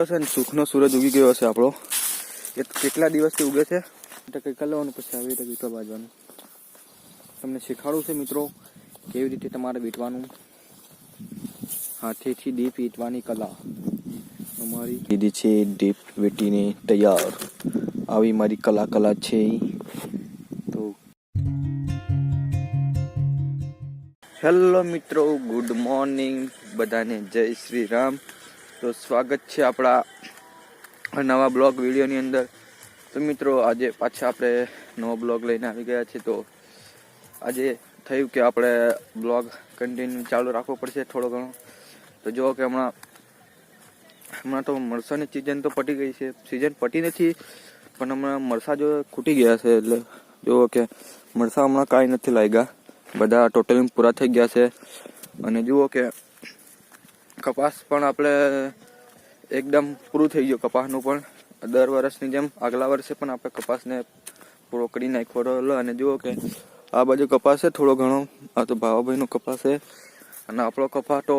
સુખનો સૂરજ ઉગી ગયો છે આપણો. એ કેટલા દિવસથી ઉગે છે એટલે કંઈ કરી લેવાનું, પછી આવી રીતે વીંટવા બાજવાનું. તમને શીખવાડું છે મિત્રો કેવી રીતે તમારે વીંટવાનું. હાથેથી દીપ વીંટવાની કલા અમારી દીદી છે. દીપ વીંટીને તૈયાર. આવી મારી કલા છે. તો હેલો મિત્રો, ગુડ મોર્નિંગ બધાને, જય શ્રી રામ. તો સ્વાગત છે આપણા નવા બ્લોગ વિડીયોની અંદર. તો મિત્રો આજે પાછા આપણે નવો બ્લોગ લઈને આવી ગયા છે. તો આજે થયું કે આપણે બ્લોગ કન્ટિન્યુ ચાલુ રાખવો પડશે થોડો ઘણો. તો જુઓ કે હમણાં તો મરસાની સિઝન તો પતી ગઈ છે. સિઝન પતી નથી પણ હમણાં મરસા જો ખૂટી ગયા છે. એટલે જુઓ કે મરસા હમણાં કાંઈ નથી લાગ્યા, બધા ટોટલી પૂરા થઈ ગયા છે. અને જુઓ કે કપાસ પણ આપણે એકદમ પૂરું થઈ ગયું. કપાસનું પણ દર વર્ષની જેમ આગલા વર્ષે પણ આપણે કપાસને પૂરો કરી નાખ્યો. અને જુઓ કે આ બાજુ કપાસ છે થોડો ઘણો. આ તો ભાવાભાઈનો કપાસ છે. અને આપણો કપાસ તો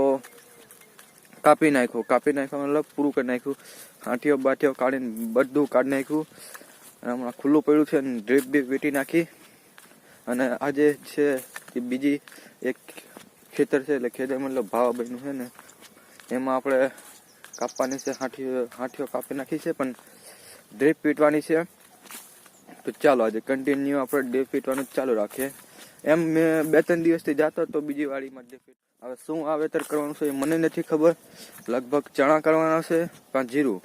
કાપી નાખ્યો મતલબ પૂરું કરી નાખ્યું. હાંઠીઓ બાઠીઓ કાઢીને બધું કાઢી નાખ્યું. અને હમણાં ખુલ્લું પડ્યું છે. ડ્રીપ બીપ વીંટી નાખી. અને આજે છે એ બીજી એક ખેતર છે, એટલે ખેતર મતલબ ભાવાભાઈનું છે ને, એમાં આપણે કાપવાની છે. હાંઠીઓ કાપી નાખી છે પણ ડ્રીપ વીંટવાની છે. તો ચાલો આજે કન્ટિન્યુ આપણે ડ્રીપ વીંટવાનું ચાલુ રાખીએ. એમ મેં 2-3 દિવસથી જતો તો બીજી વાડીમાં ડ્રીપ. હવે શું વાવેતર કરવાનું છે એ મને નથી ખબર. લગભગ ચણા કરવાના છે કાં જીરું,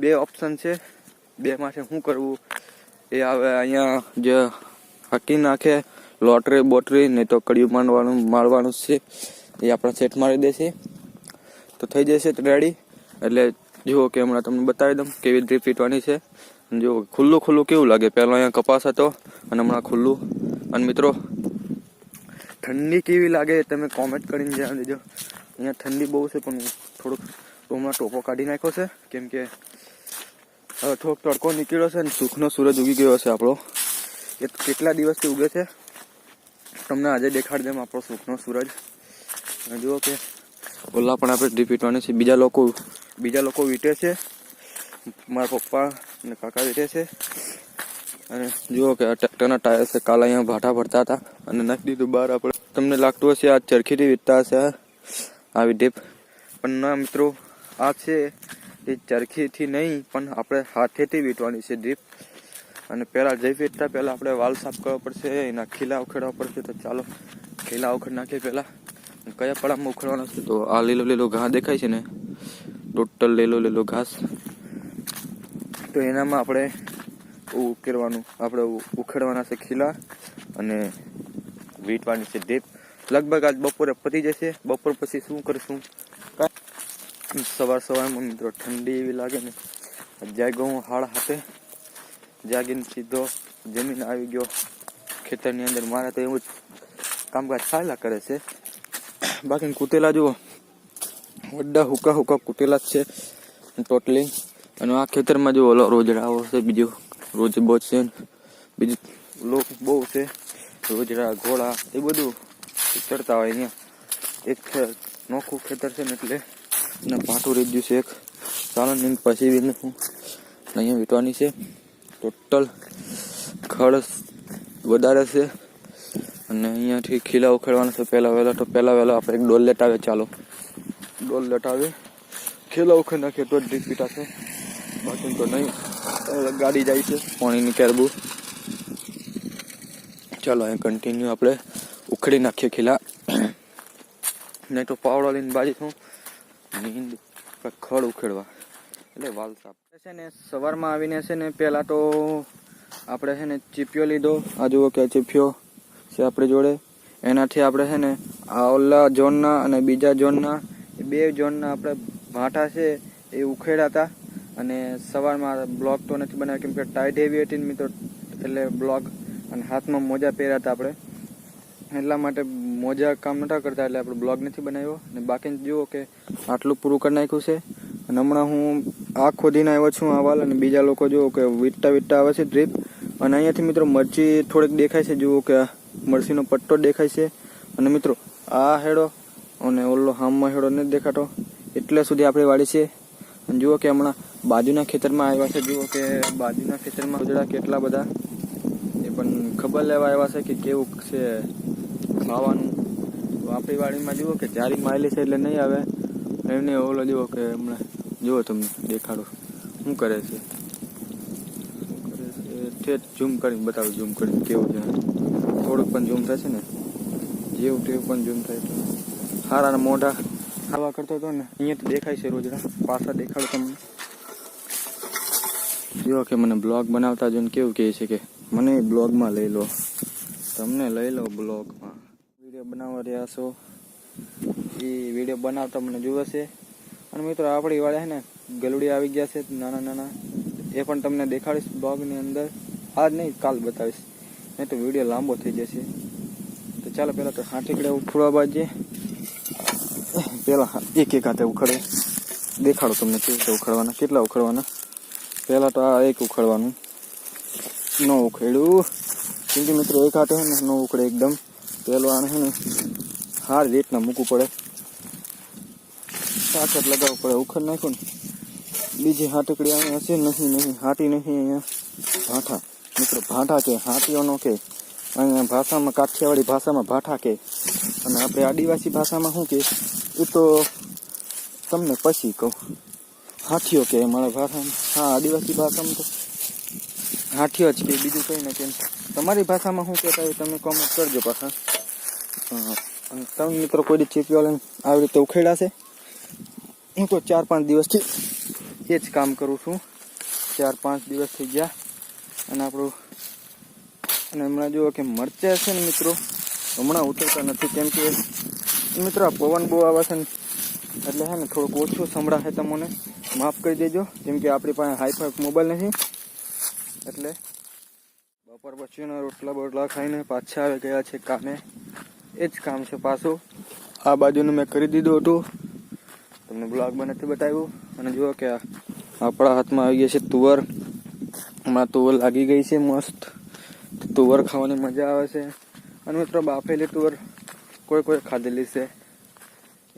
2 ઓપ્શન છે. 2 માંથી શું કરવું એ હવે અહીંયા જે હાકી નાખે લોટરી બોટરી, નહીં તો કડિયું મારવાનું છે. એ આપણા સેટ મારી દેશે તો થઈ જશે રેડી. એટલે જુઓ કે હમણાં તમને બતાવી દઉં કેવી ડ્રીપ વીંટવાની છે. જો ખુલ્લું કેવું લાગે. પહેલાં અહીંયા કપાસ હતો અને હમણાં ખુલ્લું. અને મિત્રો ઠંડી કેવી લાગે તમે કોમેન્ટ કરીને જણાવી દેજો. અહીંયા ઠંડી બહુ છે પણ થોડુંક હમણાં ટોપો કાઢી નાખ્યો છે, કેમ કે હવે થોડોક તડકો નીકળ્યો છે. અને સુખનો સૂરજ ઉગી ગયો છે આપણો. એ કેટલા દિવસથી ઉગે છે તમને આજે દેખાડી દેમ આપણો સુખનો સૂરજ. અને જુઓ કે ઓલા પણ આપણે ડ્રીપ વીંટવાની છે. બીજા લોકો વીંટે છે, મારા પપ્પા અને કાકા વીંટે છે. અને જુઓ કે આ ટ્રેક્ટરના ટાયર છે. કાલે અહીંયા ભાટા ભરતા હતા અને નાખી દીધું બહાર. આપણે તમને લાગતું હશે આ ચરખીથી વીંટતા હશે આવી ડ્રીપ, પણ ના મિત્રો, આ છે એ ચરખીથી નહીં પણ આપણે હાથેથી વીંટવાની છે ડ્રીપ. અને પહેલાં જઈ વીંટતા પહેલાં આપણે વાલ સાફ કરવા પડશે, એના ખીલા ઉખેડવા પડશે. તો ચાલો ખીલા ઉખેડ નાખીએ પહેલાં. કયા પડામાં ઉખેડવાના છે? તો આ લીલો ઘાસ દેખાય છે ને, ટોટલ લીલો ઘાસ. તો એનામાં આપણે ઉખેડવાના છે ખીલા અને વીંટવાની છે ડ્રીપ. લગભગ આજ બપોરે પતી જશે. બપોર પછી શું કરીશું? સવારમાં મિત્રો ઠંડી એવી લાગે ને, જાગ્યો હું હાથે જાગીને સીધો જમીન આવી ગયો ખેતરની અંદર. મારે તો એવું જ કામકાજ ચાલ્યા કરે છે. બાકી કૂટેલા જુઓ, વડા હુકા કૂટેલા જ છે ટોટલી. અને આ ખેતરમાં જો ઓલો રોજડાઓ છે, બીજું રોજબો છે, બીજું લોક બહુ છે, રોજડા ઘોડા એ બધું ચડતા હોય. અહીંયા એક નોખું ખેતર છે ને, એટલે એને ભાટું રહી ગયું છે એક. ચાલો ને પછી અહીંયા વીંટવાની છે. ટોટલ ખડ વધારે છે. અને અહીંયાથી ખીલા ઉખેડવાના છે. પહેલા વહેલા આપણે એક ડોલ લેટાવે. ચાલો ડોલ લેટાવે, ખીલા ઉખેડ નાખીએ તો ડ્રીપ વીંટાશે. બાકી તો નહીં. ગાડી જાય છે પાણીની કેરબુ. ચાલો અહીં કન્ટિન્યુ આપણે ઉખેડી નાખીએ ખીલા. નહીં તો પાવડો લઈને બાજી છું ખડ ઉખેડવા, એટલે વાલ સાફ છે ને. સવારમાં આવીને છે ને પહેલાં તો આપણે છે ને ચીપિયો લીધો. આ જુઓ કે ચીપિયો છે આપણી જોડે. એનાથી આપણે છે ને આ ઓલા ઝોનના અને બીજા ઝોનના 2 ઝોનના આપણે ભાટા છે એ ઉખેડ્યા હતા. અને સવારમાં બ્લોગ તો નથી બનાવ્યો કેમ કે ટાઈટ હેવી હતી ને મિત્રો, એટલે બ્લોગ. અને હાથમાં મોજા પહેર્યા હતા આપણે, એટલા માટે મોજા કામ નતા કરતા, એટલે આપણે બ્લોગ નથી બનાવ્યો. અને બાકી જુઓ કે આટલું પૂરું કરી નાખ્યું છે. અને હમણાં હું આ ખોદીને આવ્યો છું આ વાલ. અને બીજા લોકો જુઓ કે વીંટતા આવે છે ડ્રીપ. અને અહીંયાથી મિત્રો મરચી થોડીક દેખાય છે. જુઓ કે મરચીનો પટ્ટો દેખાય છે. અને મિત્રો આ હેડો અને ઓલો હામમાં હેડો નથી દેખાતો. એટલે સુધી આપણી વાડી છે. અને જુઓ કે હમણાં બાજુના ખેતરમાં આવ્યા છે. જુઓ કે બાજુના ખેતરમાં રોજડા કેટલા બધા, એ પણ ખબર લેવા આવ્યા છે કે કેવું છે ખાવાનું. તો આપણી વાડીમાં જુઓ કે જારી મારેલી છે એટલે નહીં આવે. એમને ઓલો જુઓ કે હમણાં જુઓ તમને દેખાડો શું કરે છે. ઠેઠ ઝૂમ કરીને બતાવું, ઝૂમ કરીને કેવું છે. થોડુંક પણ ઝૂમ થશે ને, જેવું તેવું પણ ઝૂમ થાય તો હારાના મોઢા ખાવા કરતો હતો ને. અહીંયા તો દેખાય છે રોજડા, પાછા દેખાડો તમને. જો કે મને બ્લોગ બનાવતા જોઈને કેવું કહે છે કે મને બ્લોગમાં લઈ લો, તમને લઈ લો બ્લોગમાં. વિડીયો બનાવવા રહ્યા છો એ વિડીયો બનાવતા મને જુએ છે. અને મિત્રો આપણી વાળા છે ને ગલુડી આવી ગયા છે નાના નાના, એ પણ તમને દેખાડીશ બ્લોગની અંદર. આજ નહીં કાલ બતાવીશ, નહીં તો વિડીયો લાંબો થઈ જશે. તો ચાલો પહેલાં તો હાથીકડે ઉખડવા બાજે. પહેલાં એક એક હાથે ઉખડે, દેખાડો તમને કેવી રીતે ઉખડવાના, કેટલા ઉખડવાના. પહેલાં તો આ એક ઉખડવાનું, ન ઉખેડ્યું કેમ કે મિત્રો એક હાથે છે ને ન ઉખડે એકદમ. પહેલો આને છે ને હાર રીતના મૂકવું પડે, સાચત લગાવવું પડે. ઉખડ નાખ્યું ને બીજી હાથકડી અહીંયા હશે નહીં, હાટી નહીં અહીંયા ભાઠા. મિત્રો ભાઠા કે હાટીઓનો કે અહીંયા ભાષામાં કાઠિયાવાડી ભાષામાં ભાઠા કે, અને આપણે આદિવાસી ભાષામાં શું કે એ તો તમને પછી કહું. હાથીઓ કે મારા ભાષામાં, હા આદિવાસી ભાષામાં તો હાથીઓ જ કે, બીજું કંઈ ન કે. તમારી ભાષામાં શું કહેતા હોય તમે કોમેન્ટ કરજો પાછા. અને તમે મિત્રો કોઈ ચીપીવાળાને આવી રીતે ઉખેડા છે? હું તો 4-5 દિવસથી એ જ કામ કરું છું. 4-5 દિવસ થઈ ગયા. અને આપણું અને હમણાં જુઓ કે મરચાં છે ને મિત્રો હમણાં ઉતરતા નથી, કેમ કે મિત્રો આ પવન બહુ આવે છે ને એટલે છે ને થોડુંક ઓછું સંભળાશે. તમને માફ કરી દેજો, કેમ કે આપણી પાસે હાઈફાઈ મોબાઈલ નથી. એટલે બપોર પછીના રોટલા બોટલા ખાઈને પાછા આવી ગયા છે કામે. એ જ કામ છે પાછું. આ બાજુનું મેં કરી દીધું હતું, તમને બ્લોગમાં નથી બતાવ્યું. અને જુઓ કે આપણા હાથમાં આવી ગયા છે તુવર. હમણાં તુવર લાગી ગઈ છે મસ્ત. તુવર ખાવાની મજા આવે છે. અને મિત્રો બાફેલી તુવર કોઈ ખાધેલી છે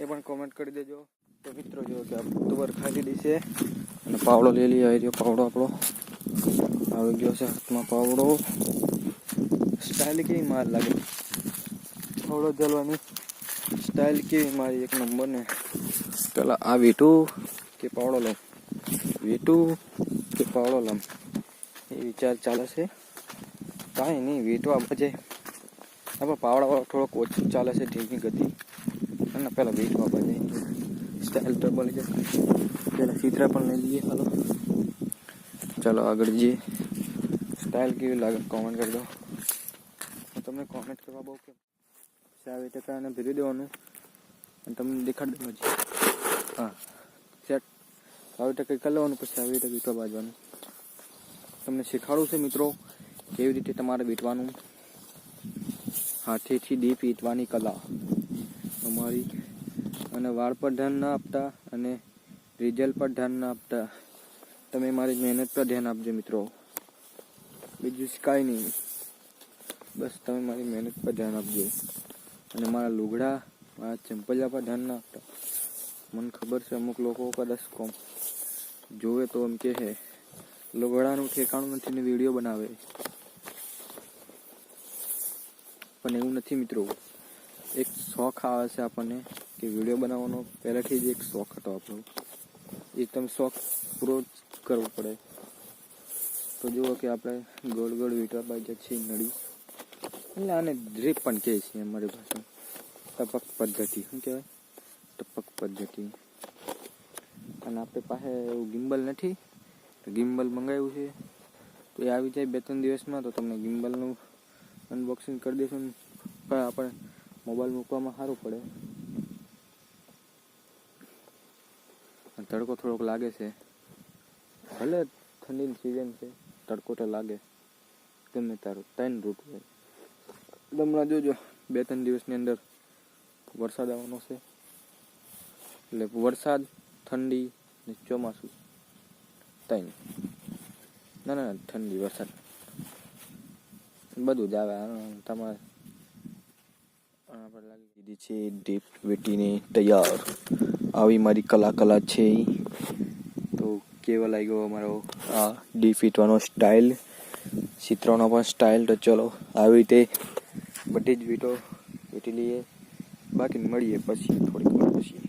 એ પણ કોમેન્ટ કરી દેજો. તો મિત્રો જો કે આપણે તુવર ખાઈ લીધી છે. અને પાવડો લઈ લઈએ. આવી રહ્યો પાવડો આપણો, આવી ગયો છે હાથમાં પાવડો. સ્ટાઇલ કેવી માર લાગે, પાવડો જલવાની સ્ટાઇલ કેવી મારી, એક નંબર ને. પેલા આ વીટું કે પાવડો લઉં, વીટું કે પાવડો લઉં એ વિચાર ચાલે છે. કાંઈ નહીં, વીટવા બજે આપણે પાવડાવાળો થોડોક ઓછું ચાલે છે, ધીમી ગતિ. અને પહેલાં વીટવા બજે સ્ટાઇલ તો બોલી જાય. પહેલાં ચિત્રા પણ લઈ લઈએ. ચાલો આગળ જઈએ. સ્ટાઇલ કેવી લાગે કોમેન્ટ કરી દો. તમને કોમેન્ટ કરવા બહુ કે પછી આવી રીતે કાંઈ ભરી દેવાનું અને તમને દેખાડી દેવાનું. હા સેટ આવી રીતે કંઈ કરી લેવાનું, પછી આવી રીતે વીટવા બાજવાનું. તમને શીખવાડું છે મિત્રો કેવી રીતે તમારે વીટવાનું. હાથેથી દીપ વીટવાની કલા અમારી. અને વાળ પર ધ્યાન ના આપતા અને રિઝલ્ટ પર ધ્યાન ના આપતા, તમે મારી મહેનત પર ધ્યાન આપજો મિત્રો. બીજું કાંઈ નહીં, બસ તમે મારી મહેનત પર ધ્યાન આપજો. અને મારા લુગડા, મારા ચંપલિયા પર ધ્યાન ના આપતા. મને ખબર છે અમુક લોકો કદાચ જોવે તો એમ કે છે લુગડાનું ઠેકાણું નથી ને વિડીયો બનાવે, પણ એવું નથી મિત્રો. એક શોખ આવે છે આપણને કે વિડીયો બનાવવાનો, પહેલાંથી જ એક શોખ હતો આપણો. એ તમે શોખ પૂરો કરવો પડે. તો જુઓ કે આપણે ગોળ ગોળ વીટવા બાજુ છે નળી, એટલે આને ડ્રીપ પણ કહે છે અમારી ભાષામાં. ટપક પદ્ધતિ શું કહેવાય? ટપક પદ્ધતિ. અને આપણી પાસે એવું ગિમ્બલ નથી, તો ગિમ્બલ મંગાવ્યું છે. તો એ આવી જાય 2-3 દિવસમાં. તો તમને ગિમ્બલનું અનબોક્સિંગ કરી દઈશું. પણ આપણે મોબાઈલ મૂકવામાં સારું પડે. તડકો થોડોક લાગે છે, ભલે ઠંડીની સિઝન છે, તડકો તો લાગે ગમે તારું. 3 ઋતુ હોય. હમણાં જોજો 2-3 દિવસની અંદર વરસાદ આવવાનો છે. એટલે વરસાદ, ઠંડી ને ચોમાસું 3. ના ઠંડી વરસાદ બધું જ આવે. તમારે આપણે લાગી દીધી છે ડીપ વીટીને તૈયાર. આવી મારી કલા છે. કેવો લાગ્યો અમારો આ ડીપ વીંટવાનો સ્ટાઇલ, ચિત્રનો પણ સ્ટાઇલ. તો ચલો આવી રીતે બધી જ વીંટો વીંટી લઈએ, બાકી મળીએ પછી થોડીક વાર પછી.